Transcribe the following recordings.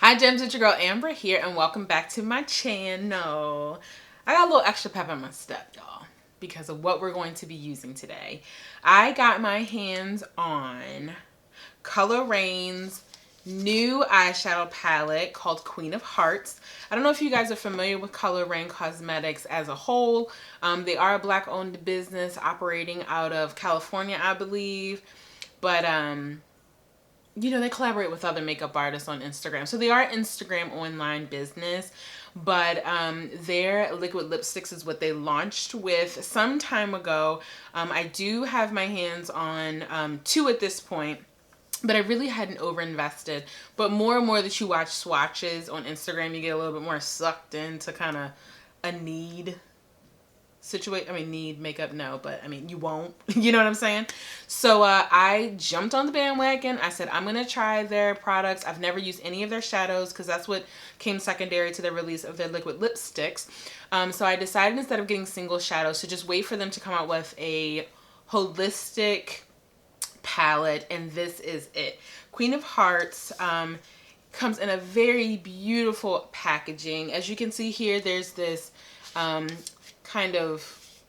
Hi gems, it's your girl Ambra here and welcome back to my channel. I got a little extra pep in my step, y'all, because of what we're going to be using today. I got my hands on ColourRaine's new eyeshadow palette called Queen of Hearts. I don't know if you guys are familiar with ColourRaine Cosmetics as a whole. They are a black owned business operating out of California, I believe. But you know, they collaborate with other makeup artists on Instagram. So they are an Instagram online business, but their liquid lipsticks is what they launched with some time ago. I do have my hands on 2 at this point, but I really hadn't overinvested. But more and more that you watch swatches on Instagram, you get a little bit more sucked into kind of a need situation. I mean, need makeup, no, but I mean, you won't. You know what I'm saying? So I jumped on the bandwagon. I said, I'm going to try their products. I've never used any of their shadows because that's what came secondary to the release of their liquid lipsticks. So I decided instead of getting single shadows to just wait for them to come out with a holistic palette, and this is it. Queen of Hearts comes in a very beautiful packaging. As you can see here, there's this kind of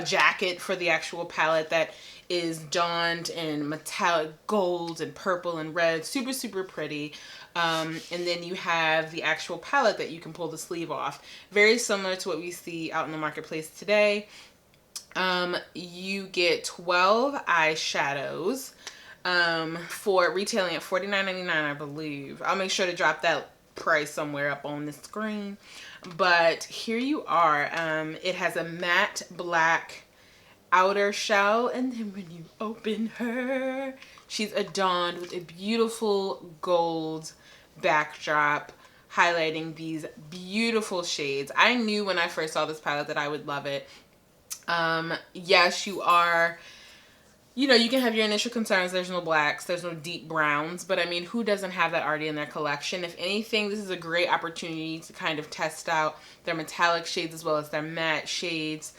jacket for the actual palette that is donned in metallic golds and purple and red, super pretty. And then you have the actual palette that you can pull the sleeve off, very similar to what we see out in the marketplace today. You get 12 eyeshadows for retailing at $49.99, I believe. I'll make sure to drop that price somewhere up on the screen. But here you are. It has a matte black outer shell, and then when you open her, she's adorned with a beautiful gold backdrop highlighting these beautiful shades. I knew when I first saw this palette that I would love it. Yes, you are, you know, you can have your initial concerns. There's no blacks, there's no deep browns, but I mean, who doesn't have that already in their collection? If anything, this is a great opportunity to kind of test out their metallic shades as well as their matte shades.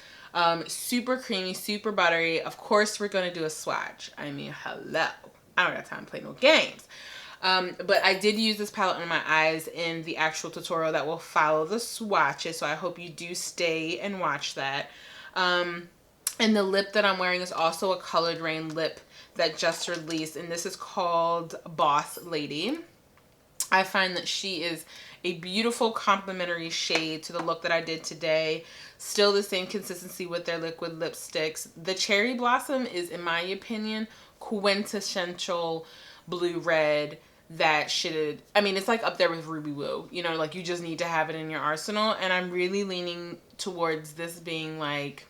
Super creamy, super buttery. Of course, we're going to do a swatch. I mean, hello. I don't got time to play no games. But I did use this palette on my eyes in the actual tutorial that will follow the swatches, so I hope you do stay and watch that. And the lip that I'm wearing is also a Coloured Raine lip that just released, and this is called Boss Lady. I find that she is a beautiful complementary shade to the look that I did today. Still the same consistency with their liquid lipsticks. The Cherry Blossom is, in my opinion, quintessential blue red that should, I mean, it's like up there with Ruby Woo. You know, like you just need to have it in your arsenal, and I'm really leaning towards this being like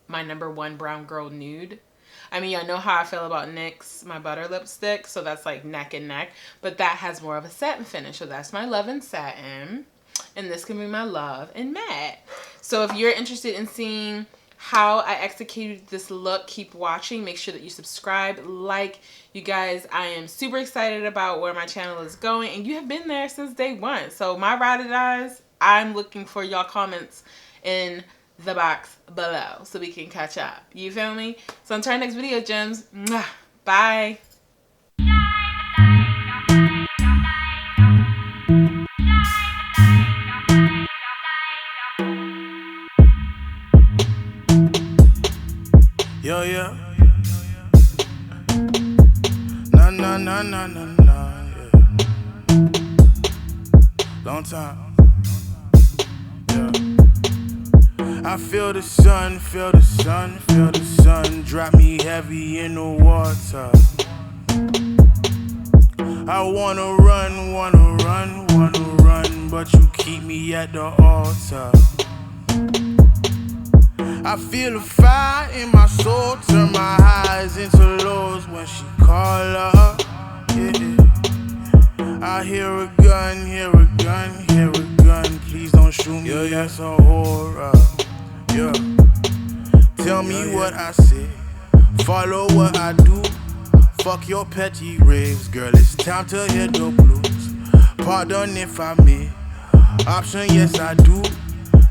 my #1 brown girl nude. I mean, I know how I feel about NYX, my butter lipstick, so that's like neck and neck, but that has more of a satin finish, so that's my love in satin, and this can be my love in matte. So if you're interested in seeing how I executed this look, keep watching. Make sure that you subscribe, like. You guys, I am super excited about where my channel is going, and you have been there since day 1. So my ride or dies, I'm looking for y'all comments in the box below so we can catch up. You feel me? So until our next video, gems. Mwah. Bye. Yo, yeah. Nah, yeah. Long time. Yeah. I feel the sun, feel the sun, feel the sun drop me heavy in the water. I wanna run, but you keep me at the altar. I feel a fire in my soul, turn my highs into lows when she call up. Yeah. I hear a gun, hear a gun. Please don't shoot me, yeah, that's a horror. Yeah. Tell me what I say, follow what I do. Fuck your petty raves, girl, it's time to hit the blues. Pardon if I may, option yes I do.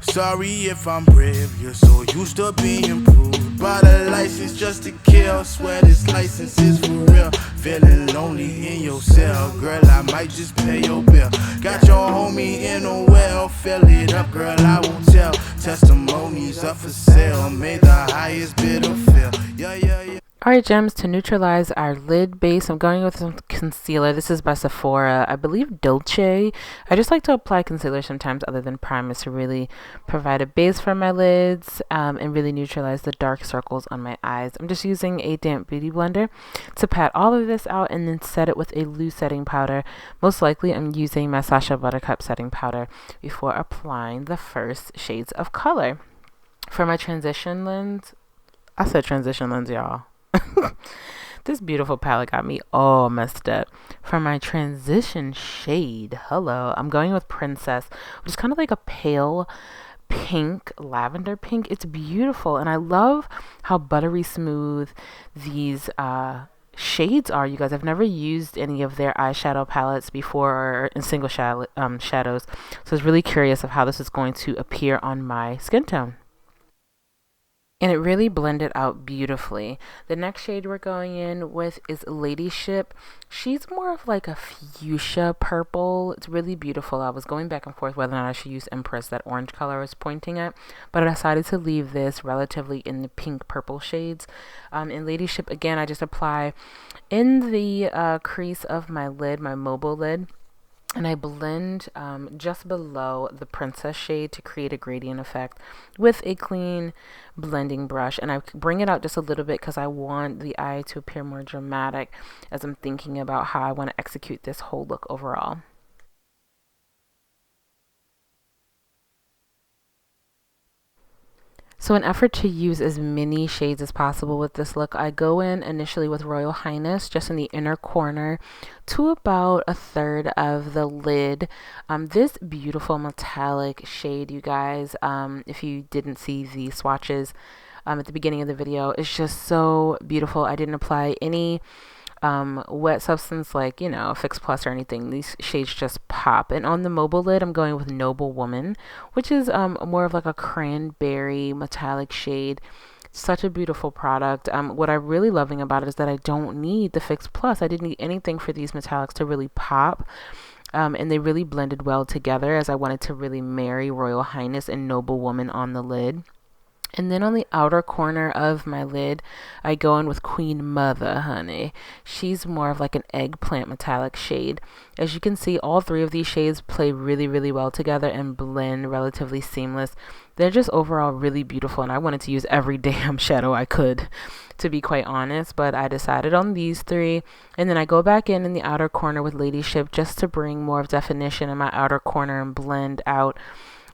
Sorry if I'm brave, you're so used to being improved by the license just to kill. Swear this license is for real. feeling lonely in your cell, girl, I might just pay your bill. Got your homie in a well, fill it up, girl, I won't tell. Testimonies up for sale, may the highest bidder fill. Yeah, yeah, yeah. Alright, gems, to neutralize our lid base, I'm going with some concealer. This is by Sephora, I believe Dolce. I just like to apply concealer sometimes other than primers to really provide a base for my lids and really neutralize the dark circles on my eyes. I'm just using a damp beauty blender to pat all of this out and then set it with a loose setting powder. Most likely I'm using my Sacha Buttercup setting powder before applying the first shades of color. For my transition lens, I said transition lens, y'all. This beautiful palette got me all messed up. For my transition shade, hello, I'm going with Princess, which is kind of like a pale pink, lavender pink. It's beautiful, and I love how buttery smooth these shades are, you guys. I've never used any of their eyeshadow palettes before or in single shadows, so I was really curious of how this is going to appear on my skin tone. And it really blended out beautifully. The next shade we're going in with is Ladyship. She's more of like a fuchsia purple. It's really beautiful. I was going back and forth whether or not I should use Empress, that orange color I was pointing at, but I decided to leave this relatively in the pink purple shades. In Ladyship, again, I just apply in the crease of my lid, my mobile lid. And I blend just below the Princess shade to create a gradient effect with a clean blending brush. And I bring it out just a little bit because I want the eye to appear more dramatic as I'm thinking about how I want to execute this whole look overall. So in effort to use as many shades as possible with this look, I go in initially with Royal Highness just in the inner corner to about a third of the lid. This beautiful metallic shade, you guys, if you didn't see the swatches at the beginning of the video, it's just so beautiful. I didn't apply any wet substance like, you know, Fix Plus or anything. These shades just pop. And on the mobile lid, I'm going with NobelWoman, which is more of like a cranberry metallic shade. Such a beautiful product. What I'm really loving about it is that I don't need the Fix Plus. I didn't need anything for these metallics to really pop. And they really blended well together as I wanted to really marry Royal Highness and NobelWoman on the lid. And then on the outer corner of my lid, I go in with Queen Mother, honey. She's more of like an eggplant metallic shade. As you can see, all three of these shades play really, really well together and blend relatively seamless. They're just overall really beautiful, and I wanted to use every damn shadow I could, to be quite honest, but I decided on these three. And then I go back in the outer corner with Ladyship just to bring more of definition in my outer corner and blend out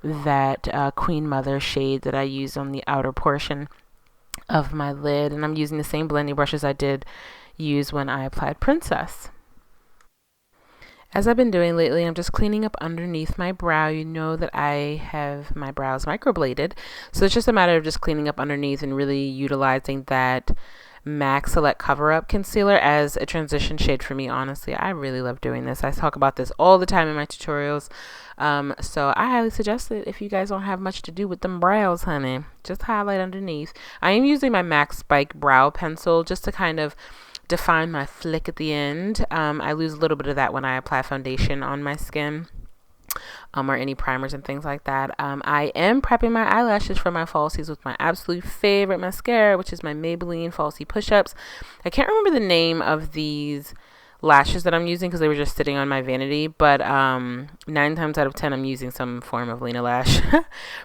that Queen Mother shade that I used on the outer portion of my lid. And I'm using the same blending brushes I did use when I applied Princess. As I've been doing lately, I'm just cleaning up underneath my brow. You know that I have my brows microbladed, so it's just a matter of just cleaning up underneath and really utilizing that MAC Select Cover Up Concealer as a transition shade for me. Honestly, I really love doing this. I talk about this all the time in my tutorials. So I highly suggest it if you guys don't have much to do with them brows, honey. Just highlight underneath. I am using my MAC Spike Brow Pencil just to kind of define my flick at the end. I lose a little bit of that when I apply foundation on my skin. Or any primers and things like that. I am prepping my eyelashes for my falsies with my absolute favorite mascara, which is my Maybelline Falsie Push-Ups. I can't remember the name of these lashes that I'm using because they were just sitting on my vanity, but 9 times out of 10 I'm using some form of Lena Lash.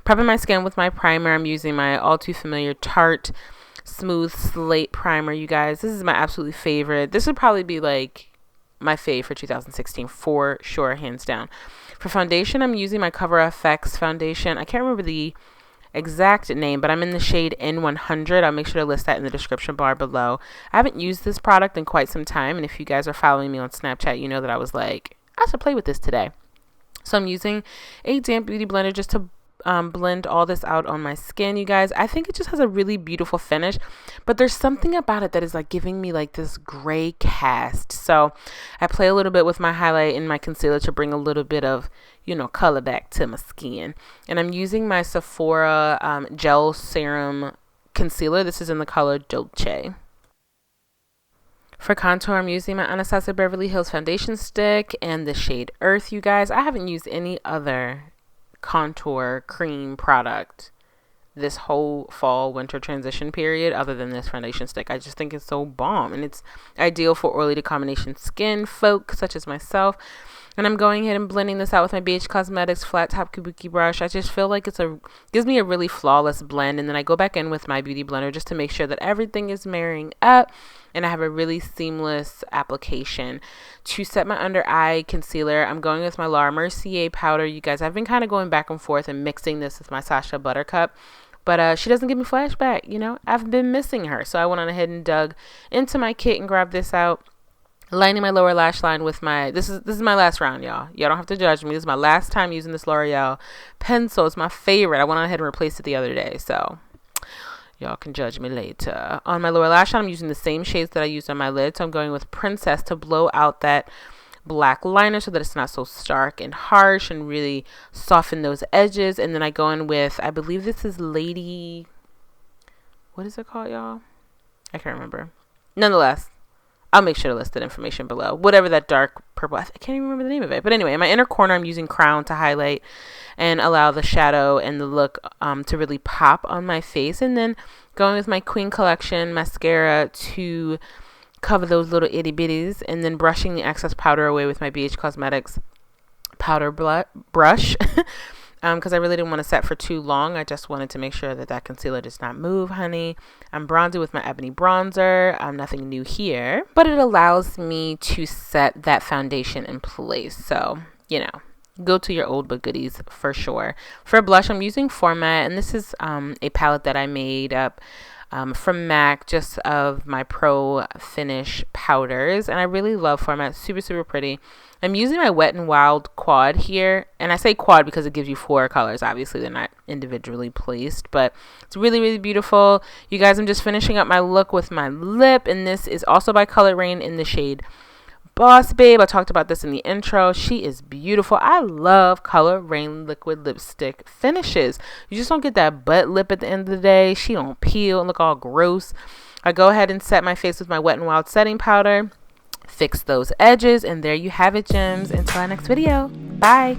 Prepping my skin with my primer, I'm using my all too familiar Tarte Smooth Slate Primer, you guys. This is my absolutely favorite. This would probably be like my fave for 2016 for sure, hands down. For foundation, I'm using my Cover FX foundation. I can't remember the exact name, but I'm in the shade N100. I'll make sure to list that in the description bar below. I haven't used this product in quite some time, and if you guys are following me on Snapchat, you know that I was like, I should play with this today. So I'm using a damp beauty blender just to blend all this out on my skin, you guys. I think it just has a really beautiful finish, but there's something about it that is like giving me like this gray cast. So I play a little bit with my highlight and my concealer to bring a little bit of, you know, color back to my skin. And I'm using my Sephora Gel Serum Concealer. This is in the color Dolce. For contour, I'm using my Anastasia Beverly Hills foundation stick and the shade Earth, you guys. I haven't used any other contour cream product this whole fall winter transition period other than this foundation stick. I just think it's so bomb, and it's ideal for oily to combination skin folk such as myself. And I'm going ahead and blending this out with my BH Cosmetics flat top kabuki brush. I just feel like gives me a really flawless blend, and then I go back in with my beauty blender just to make sure that everything is marrying up and I have a really seamless application. To set my under eye concealer, I'm going with my Laura Mercier powder. You guys, I've been kind of going back and forth and mixing this with my Sacha Buttercup, but she doesn't give me flashback, you know. I've been missing her, so I went on ahead and dug into my kit and grabbed this out. Lining my lower lash line with my, this is my last round, y'all. Y'all don't have to judge me. This is my last time using this L'Oreal pencil. It's my favorite. I went on ahead and replaced it the other day, so y'all can judge me later. On my lower lash line, I'm using the same shades that I used on my lid, so I'm going with Princess to blow out that black liner so that it's not so stark and harsh and really soften those edges. And then I go in with, I believe this is Lady, what is it called, y'all? I can't remember. Nonetheless, I'll make sure to list that information below. Whatever that dark purple, I can't even remember the name of it. But anyway, in my inner corner, I'm using Crown to highlight and allow the shadow and the look to really pop on my face. And then going with my Queen Collection mascara to cover those little itty bitties, and then brushing the excess powder away with my BH Cosmetics powder brush. Because I really didn't want to set for too long. I just wanted to make sure that that concealer does not move, honey. I'm bronzing with my Ebony bronzer. Nothing new here, but it allows me to set that foundation in place. So, you know, go to your old but goodies for sure. For blush, I'm using Format, and this is a palette that I made up from MAC, just of my Pro Finish powders, and I really love Format. Super, super pretty. I'm using my Wet n Wild quad here, and I say quad because it gives you 4 colors. Obviously, they're not individually placed, but it's really, really beautiful. You guys, I'm just finishing up my look with my lip, and this is also by Coloured Raine in the shade Boss Babe. I talked about this in the intro. She is beautiful. I love Coloured Raine liquid lipstick finishes. You just don't get that butt lip at the end of the day. She don't peel and look all gross. I go ahead and set my face with my Wet n Wild setting powder. Fix those edges, and there you have it, gems. Until our next video. Bye.